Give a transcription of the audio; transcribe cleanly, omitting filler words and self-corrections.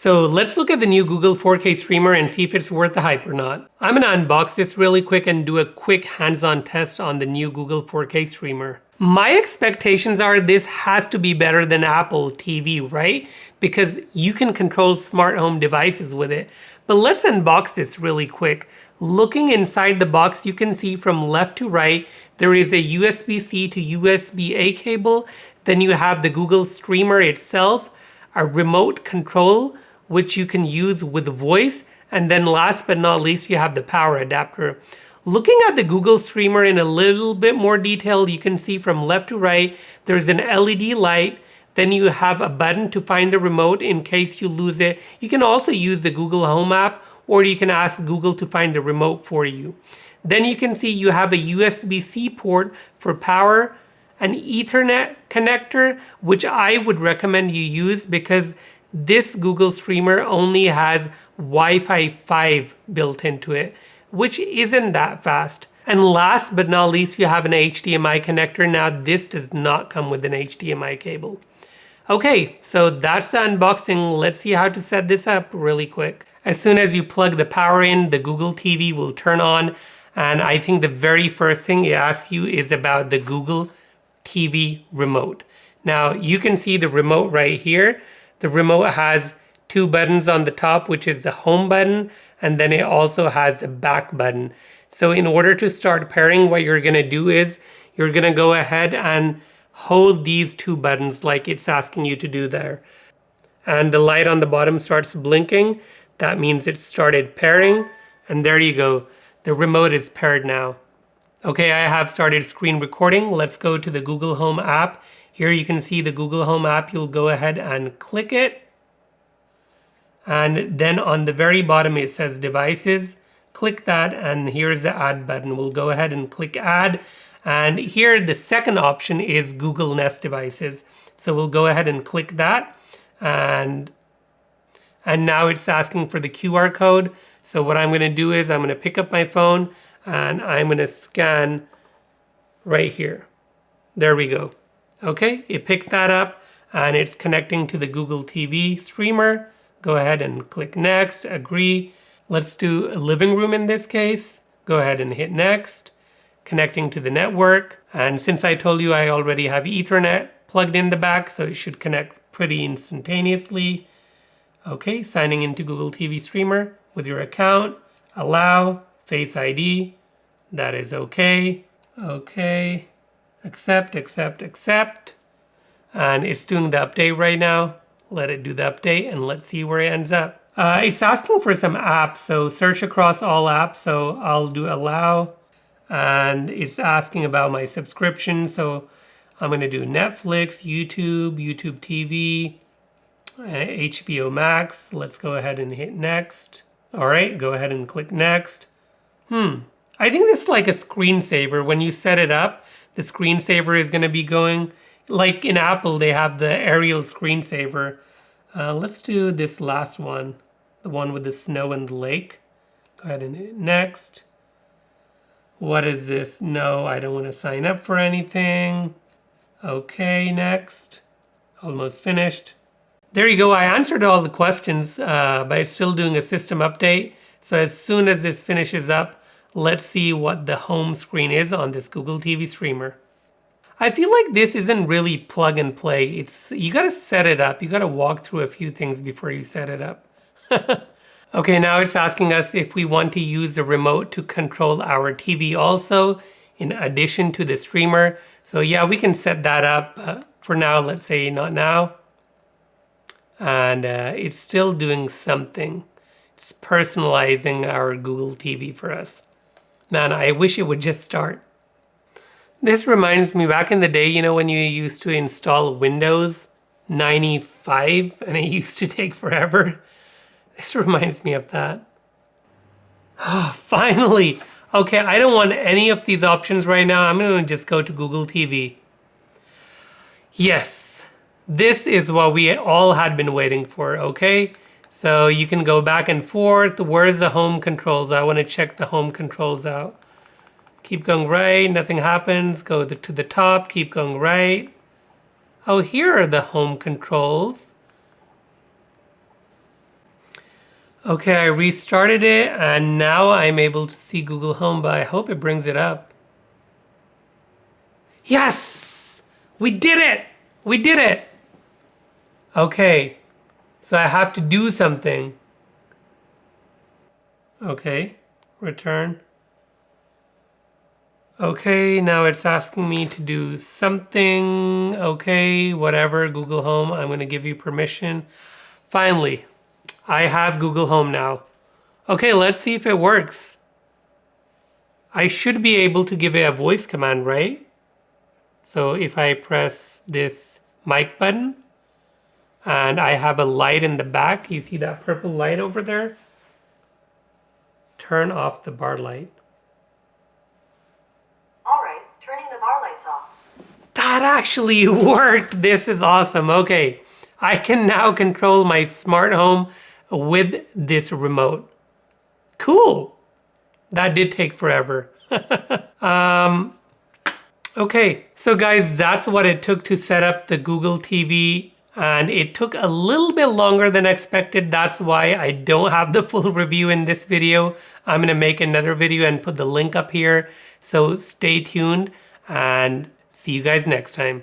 So let's look at the new Google 4K streamer and see if it's worth the hype or not. I'm gonna unbox this really quick and do a quick hands-on test on the new Google 4K streamer. My expectations are this has to be better than Apple TV, right? Because you can control smart home devices with it. But let's unbox this really quick. Looking inside the box, you can see from left to right, there is a USB-C to USB-A cable. Then you have the Google streamer itself, a remote control, which you can use with voice. And then last but not least, you have the power adapter. Looking at the Google streamer in a little bit more detail, you can see from left to right, there's an LED light. Then you have a button to find the remote in case you lose it. You can also use the Google Home app, or you can ask Google to find the remote for you. Then you can see you have a USB-C port for power, an Ethernet connector, which I would recommend you use because this Google streamer only has Wi-Fi 5 built into it, which isn't that fast. And last but not least, you have an HDMI connector. Now this does not come with an HDMI cable. Okay, so that's the unboxing. Let's see how to set this up really quick. As soon as you plug the power in, the Google TV will turn on. And I think the very first thing it asks you is about the Google TV remote. Now you can see the remote right here. The remote has two buttons on the top, which is the home button, and then it also has a back button. So in order to start pairing, what you're gonna do is you're gonna go ahead and hold these two buttons like it's asking you to do there. And the light on the bottom starts blinking. That means it started pairing, and there you go. The remote is paired now. Okay, I have started screen recording. Let's go to the Google Home app. Here you can see the Google Home app. You'll go ahead and click it. And then on the very bottom, it says devices. Click that, and here's the add button. We'll go ahead and click add. And here the second option is Google Nest devices. So we'll go ahead and click that. And now it's asking for the QR code. So what I'm gonna do is I'm gonna pick up my phone and I'm gonna scan right here. There we go. Okay, it picked that up and it's connecting to the Google TV streamer. Go ahead and click next, agree. Let's do a living room in this case. Go ahead and hit next. Connecting to the network. And since I told you I already have Ethernet plugged in the back, so it should connect pretty instantaneously. Okay, signing into Google TV streamer with your account. Allow, Face ID. That is okay. Okay. Accept, accept, accept. And it's doing the update right now. Let it do the update and let's see where it ends up. It's asking for some apps, so search across all apps. So I'll do allow, and it's asking about my subscription. So I'm going to do Netflix, YouTube, YouTube TV, HBO Max. Let's go ahead and hit next. All right, go ahead and click next. I think this is like a screensaver. When you set it up, the screensaver is going to be going, like in Apple, they have the Arial screensaver. Let's do this last one, the one with the snow and the lake. Go ahead and hit next. What is this? No, I don't want to sign up for anything. Okay, next. Almost finished. There you go. I answered all the questions, but it's still doing a system update. So as soon as this finishes up, let's see what the home screen is on this Google TV streamer. I feel like this isn't really plug and play. You gotta set it up. You gotta walk through a few things before you set it up. Okay, now it's asking us if we want to use the remote to control our TV also, in addition to the streamer. So yeah, we can set that up. For now, let's say not now. And it's still doing something. It's personalizing our Google TV for us. Man, I wish it would just start. This reminds me back in the day, you know, when you used to install Windows 95 and it used to take forever. This reminds me of that. Finally. Okay, I don't want any of these options right now. I'm going to just go to Google TV. Yes, this is what we all had been waiting for, okay? So you can go back and forth. Where's the home controls? I want to check the home controls out. Keep going right, nothing happens. Go to the top, keep going right. Oh, here are the home controls. Okay, I restarted it and now I'm able to see Google Home, but I hope it brings it up. Yes! We did it! We did it! Okay, so I have to do something. Okay, return. Okay, now it's asking me to do something. Okay, whatever, Google Home, I'm going to give you permission. Finally, I have Google Home now. Okay, let's see if it works. I should be able to give it a voice command, right? So if I press this mic button and I have a light in the back, you see that purple light over there? Turn off the bar light. All right, turning the bar lights off. That actually worked. This is awesome. Okay, I can now control my smart home with this remote. Cool. That did take forever. Okay, so guys, that's what it took to set up the Google TV, and it took a little bit longer than expected. That's why I don't have the full review in this video. I'm gonna make another video and put the link up here. So stay tuned and see you guys next time.